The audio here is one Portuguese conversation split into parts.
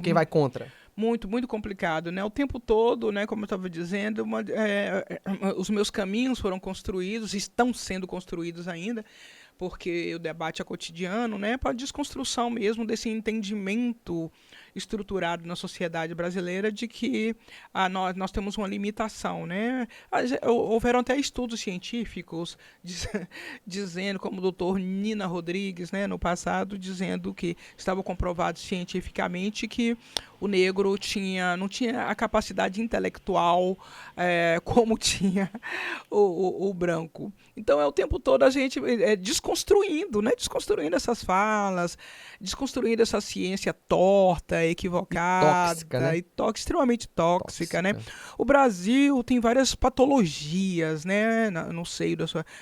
quem vai contra. Muito, muito complicado, né? O tempo todo, né, como eu estava dizendo, os meus caminhos foram construídos, estão sendo construídos ainda, porque o debate é cotidiano, né, para a desconstrução mesmo desse entendimento estruturado na sociedade brasileira de que nós temos uma limitação, né? Houveram até estudos científicos dizendo, como o doutor Nina Rodrigues, né, no passado, dizendo que estava comprovado cientificamente que o negro não tinha a capacidade intelectual como tinha o branco. Então é o tempo todo a gente desconstruindo, né? Desconstruindo essas falas, desconstruindo essa ciência torta, E tóxica, equivocada né? e extremamente tóxica, né? Tóxica. O Brasil tem várias patologias, né? No seio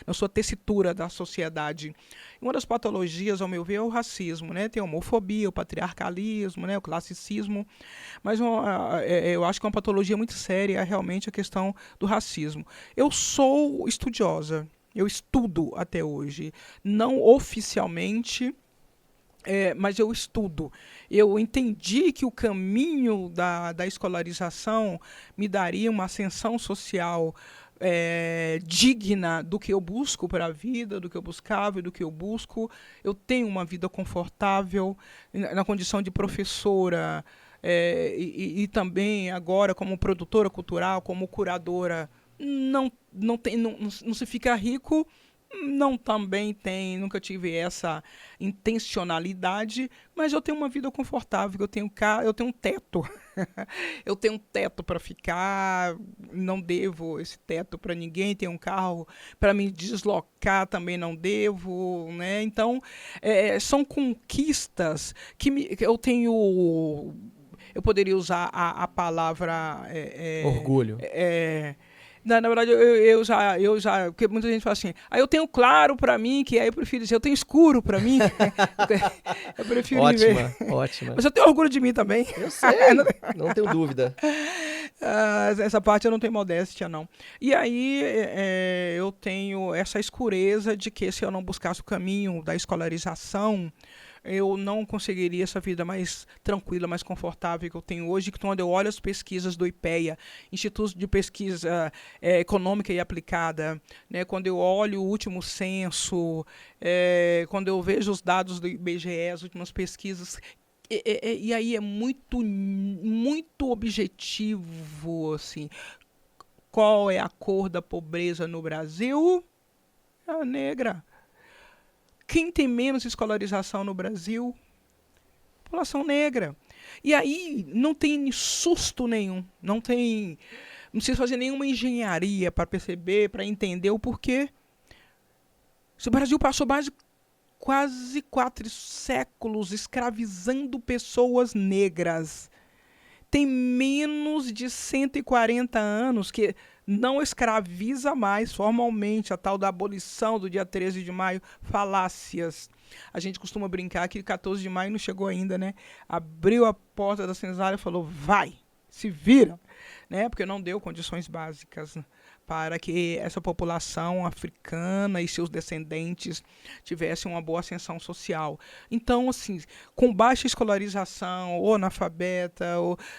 na sua tessitura da sociedade. Uma das patologias, ao meu ver, é o racismo, né? Tem a homofobia, o patriarcalismo, né? O classicismo, mas eu acho que é uma patologia muito séria realmente a questão do racismo. Eu sou estudiosa, eu estudo até hoje, não oficialmente, mas eu estudo. Eu entendi que o caminho da escolarização me daria uma ascensão social digna do que eu busco para a vida, do que eu buscava e do que eu busco. Eu tenho uma vida confortável na condição de professora e também agora como produtora cultural, como curadora. Não se fica rico, não também tem, nunca tive essa intencionalidade, mas eu tenho uma vida confortável, eu tenho um teto. Eu tenho um teto para ficar, não devo esse teto para ninguém, tenho um carro para me deslocar, também não devo, né? Então, são conquistas que eu tenho, eu poderia usar a palavra Orgulho. na verdade, eu já, porque muita gente fala assim, eu tenho claro pra mim, que aí eu prefiro dizer, eu tenho escuro pra mim, eu prefiro viver. Ótima, ótima. Mas eu tenho orgulho de mim também. Eu sei, não tenho dúvida. Essa parte eu não tenho modéstia, não. E aí eu tenho essa escureza de que se eu não buscasse o caminho da escolarização, eu não conseguiria essa vida mais tranquila, mais confortável que eu tenho hoje, quando eu olho as pesquisas do IPEA, Instituto de Pesquisa Econômica e Aplicada, né, quando eu olho o último censo, quando eu vejo os dados do IBGE, as últimas pesquisas, e aí é muito, muito objetivo, assim, qual é a cor da pobreza no Brasil? É a negra. Quem tem menos escolarização no Brasil? População negra. E aí não tem susto nenhum, não precisa fazer nenhuma engenharia para perceber, para entender o porquê. Se o Brasil passou quase 4 séculos escravizando pessoas negras, tem menos de 140 anos que não escraviza mais formalmente, a tal da abolição do dia 13 de maio, falácias. A gente costuma brincar que 14 de maio não chegou ainda, né? Abriu a porta da senzala e falou, vai, se vira, né? Porque não deu condições básicas para que essa população africana e seus descendentes tivessem uma boa ascensão social. Então, assim, com baixa escolarização, ou analfabeta,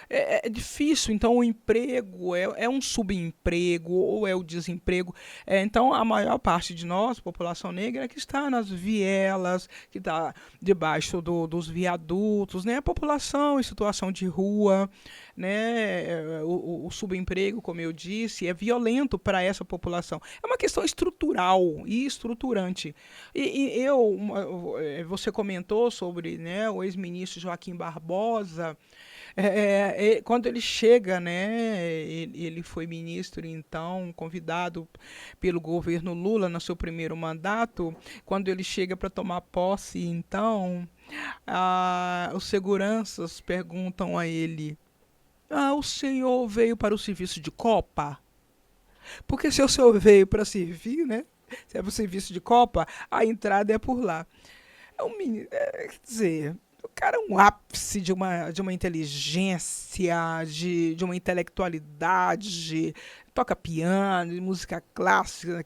é difícil. Então, o emprego é um subemprego, ou é o desemprego. Então, a maior parte de nós, população negra, é que está nas vielas, que está debaixo dos viadutos, né? A população em situação de rua, né? O subemprego, como eu disse, é violento para essa população. É uma questão estrutural e estruturante. Você comentou sobre, né, o ex-ministro Joaquim Barbosa. Quando ele chega, né, ele foi ministro, então, convidado pelo governo Lula no seu primeiro mandato. Quando ele chega para tomar posse, então, os seguranças perguntam a ele: o senhor veio para o serviço de Copa? Porque se o senhor veio para servir, né? Se é para o serviço de Copa, a entrada é por lá. Quer dizer, o cara é um ápice de uma inteligência, de uma intelectualidade, toca piano, música clássica,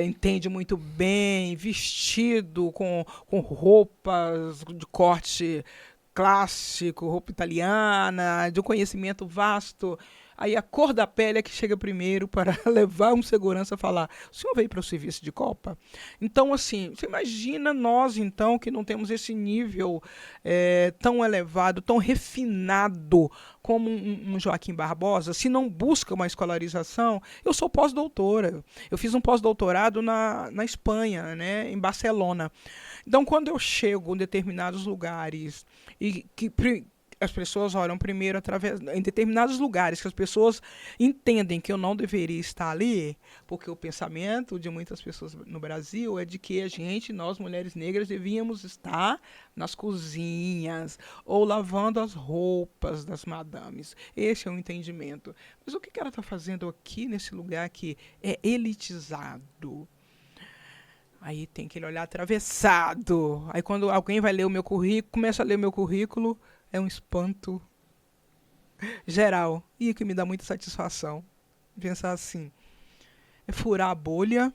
entende muito bem, vestido com roupas de corte clássico, roupa italiana, de um conhecimento vasto. Aí a cor da pele é que chega primeiro para levar um segurança a falar: o senhor veio para o serviço de Copa? Então, assim, você imagina nós, então, que não temos esse nível tão elevado, tão refinado como um Joaquim Barbosa, se não busca uma escolarização. Eu sou pós-doutora. Eu fiz um pós-doutorado na Espanha, né, em Barcelona. Então, quando eu chego em determinados lugares e que as pessoas olham primeiro em determinados lugares que as pessoas entendem que eu não deveria estar ali, porque o pensamento de muitas pessoas no Brasil é de que nós mulheres negras, devíamos estar nas cozinhas ou lavando as roupas das madames. Esse é o entendimento. Mas o que ela está fazendo aqui nesse lugar que é elitizado? Aí tem aquele olhar atravessado. Aí quando alguém vai ler o meu currículo, começa a ler o meu currículo, é um espanto geral. E que me dá muita satisfação. Pensar assim, é furar a bolha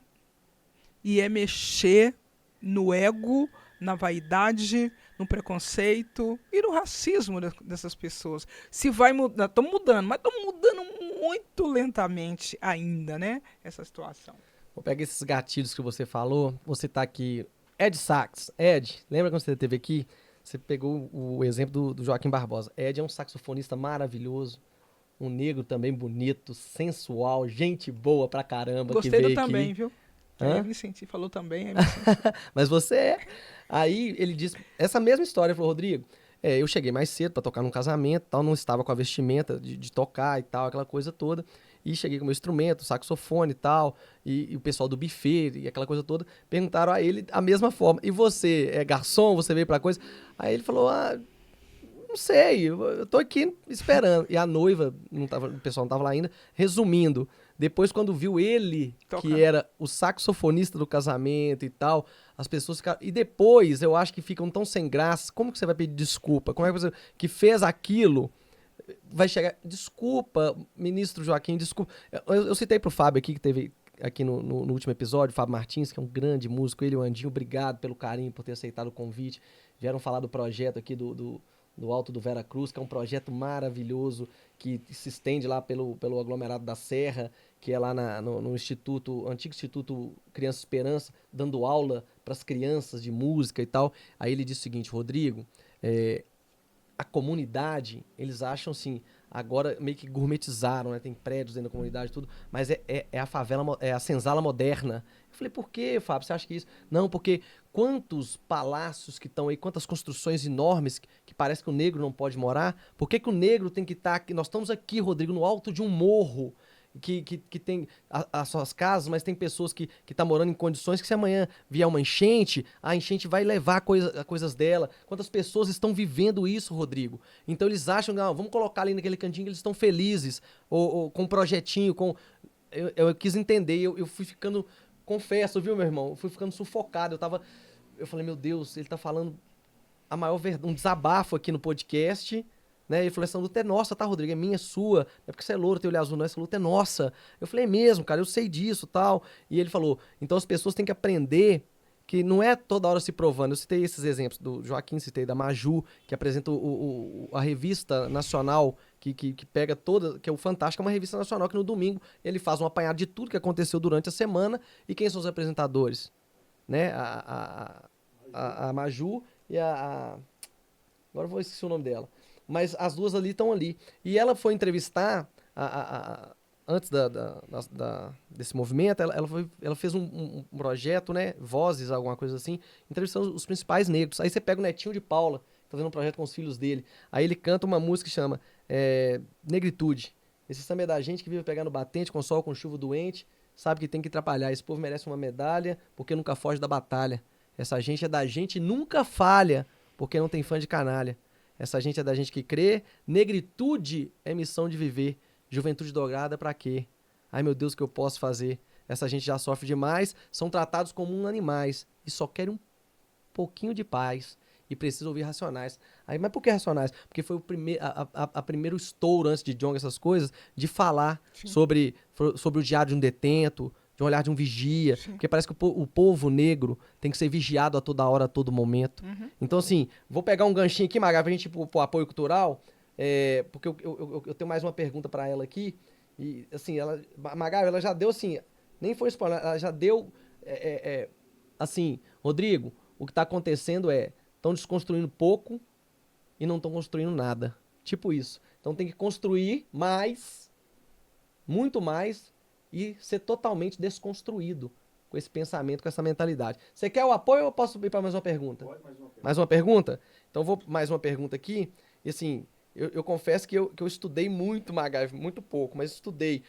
e é mexer no ego, na vaidade, no preconceito e no racismo dessas pessoas. Se vai mudar, estão mudando, mas estão mudando muito lentamente ainda, né? Essa situação. Vou pegar esses gatilhos que você falou. Você tá aqui. Ed Sax. Ed, lembra quando você esteve aqui? Você pegou o exemplo do Joaquim Barbosa. Ed é um saxofonista maravilhoso. Um negro também bonito, sensual, gente boa pra caramba. Gostei que veio do também, aqui. viu? Hã? Aí me senti, falou também, aí me senti. Mas você é. Aí ele disse essa mesma história. Ele falou: Rodrigo, eu cheguei mais cedo pra tocar num casamento, tal, não estava com a vestimenta de tocar e tal, aquela coisa toda. E cheguei com o meu instrumento, saxofone e tal, e o pessoal do buffet e aquela coisa toda, perguntaram a ele a mesma forma: e você é garçom, você veio pra coisa? Aí ele falou: não sei, eu tô aqui esperando. E a noiva, o pessoal não tava lá ainda. Resumindo, depois quando viu ele, que era o saxofonista do casamento e tal, as pessoas ficaram... E depois, eu acho que ficam tão sem graça. Como que você vai pedir desculpa? Como é que você que fez aquilo vai chegar... Desculpa, ministro Joaquim, desculpa. Eu citei pro Fábio aqui, que teve aqui no último episódio, o Fábio Martins, que é um grande músico, ele e o Andinho, obrigado pelo carinho, por ter aceitado o convite. Vieram falar do projeto aqui do Alto do Vera Cruz, que é um projeto maravilhoso, que se estende lá pelo aglomerado da Serra, que é lá no antigo Instituto Criança Esperança, dando aula para as crianças de música e tal. Aí ele disse o seguinte: Rodrigo, a comunidade, eles acham assim, agora meio que gourmetizaram, né? Tem prédios dentro da comunidade e tudo, mas é a favela, é a senzala moderna. Eu falei: por que, Fábio, você acha que isso? Não, porque quantos palácios que estão aí, quantas construções enormes que parece que o negro não pode morar? Por que o negro tem que estar aqui? Nós estamos aqui, Rodrigo, no alto de um morro, que tem as suas casas, mas tem pessoas que estão morando em condições que, se amanhã vier uma enchente, a enchente vai levar coisas dela. Quantas pessoas estão vivendo isso, Rodrigo? Então eles acham, não, vamos colocar ali naquele cantinho que eles estão felizes, ou com um projetinho, eu quis entender, eu fui ficando, confesso, viu, meu irmão? Eu fui ficando sufocado, eu falei: meu Deus, ele tá falando a maior verdade, um desabafo aqui no podcast, né? Ele falou: essa luta é nossa, tá, Rodrigo? É minha, é sua. Não é porque você é louro, tem olho azul, não. Essa luta é nossa. Eu falei: é mesmo, cara, eu sei disso, tal. E ele falou: então as pessoas têm que aprender que não é toda hora se provando. Eu citei esses exemplos do Joaquim, citei da Maju, que apresenta a revista nacional, que pega toda, que é o Fantástico, é uma revista nacional que no domingo ele faz um apanhado de tudo que aconteceu durante a semana. E quem são os apresentadores? Né? A Maju e agora eu vou esquecer o nome dela. Mas as duas ali estão ali. E ela foi entrevistar, antes desse movimento, ela fez um projeto, né? Vozes, alguma coisa assim, entrevistando os principais negros. Aí você pega o Netinho de Paula, tá fazendo um projeto com os filhos dele. Aí ele canta uma música que chama Negritude. Esse samba é da gente que vive pegando batente, com sol, com chuva doente, sabe que tem que atrapalhar. Esse povo merece uma medalha, porque nunca foge da batalha. Essa gente é da gente e nunca falha, porque não tem fã de canalha. Essa gente é da gente que crê. Negritude é missão de viver. Juventude dobrada pra quê? Ai, meu Deus, o que eu posso fazer? Essa gente já sofre demais. São tratados como animais. E só querem um pouquinho de paz. E precisam ouvir Racionais. Aí, mas por que Racionais? Porque foi a primeiro estouro antes de Djonga, essas coisas, de falar sobre o diário de um detento, de um olhar de um vigia, Sim. porque parece que o povo negro tem que ser vigiado a toda hora, a todo momento. Então, assim, vou pegar um ganchinho aqui, Maga, pra gente ir pro apoio cultural, porque eu tenho mais uma pergunta pra ela aqui, e, assim, Maga, ela já deu, assim, nem foi spoiler, ela já deu, assim, Rodrigo, o que tá acontecendo estão desconstruindo pouco e não estão construindo nada. Tipo isso. Então tem que construir mais, muito mais, e ser totalmente desconstruído com esse pensamento, com essa mentalidade. Você quer o apoio ou eu posso ir para mais uma pergunta? Pode mais uma pergunta. Mais uma pergunta? Então vou mais uma pergunta aqui. E assim, eu confesso que eu estudei muito MacGyver, muito pouco, mas estudei.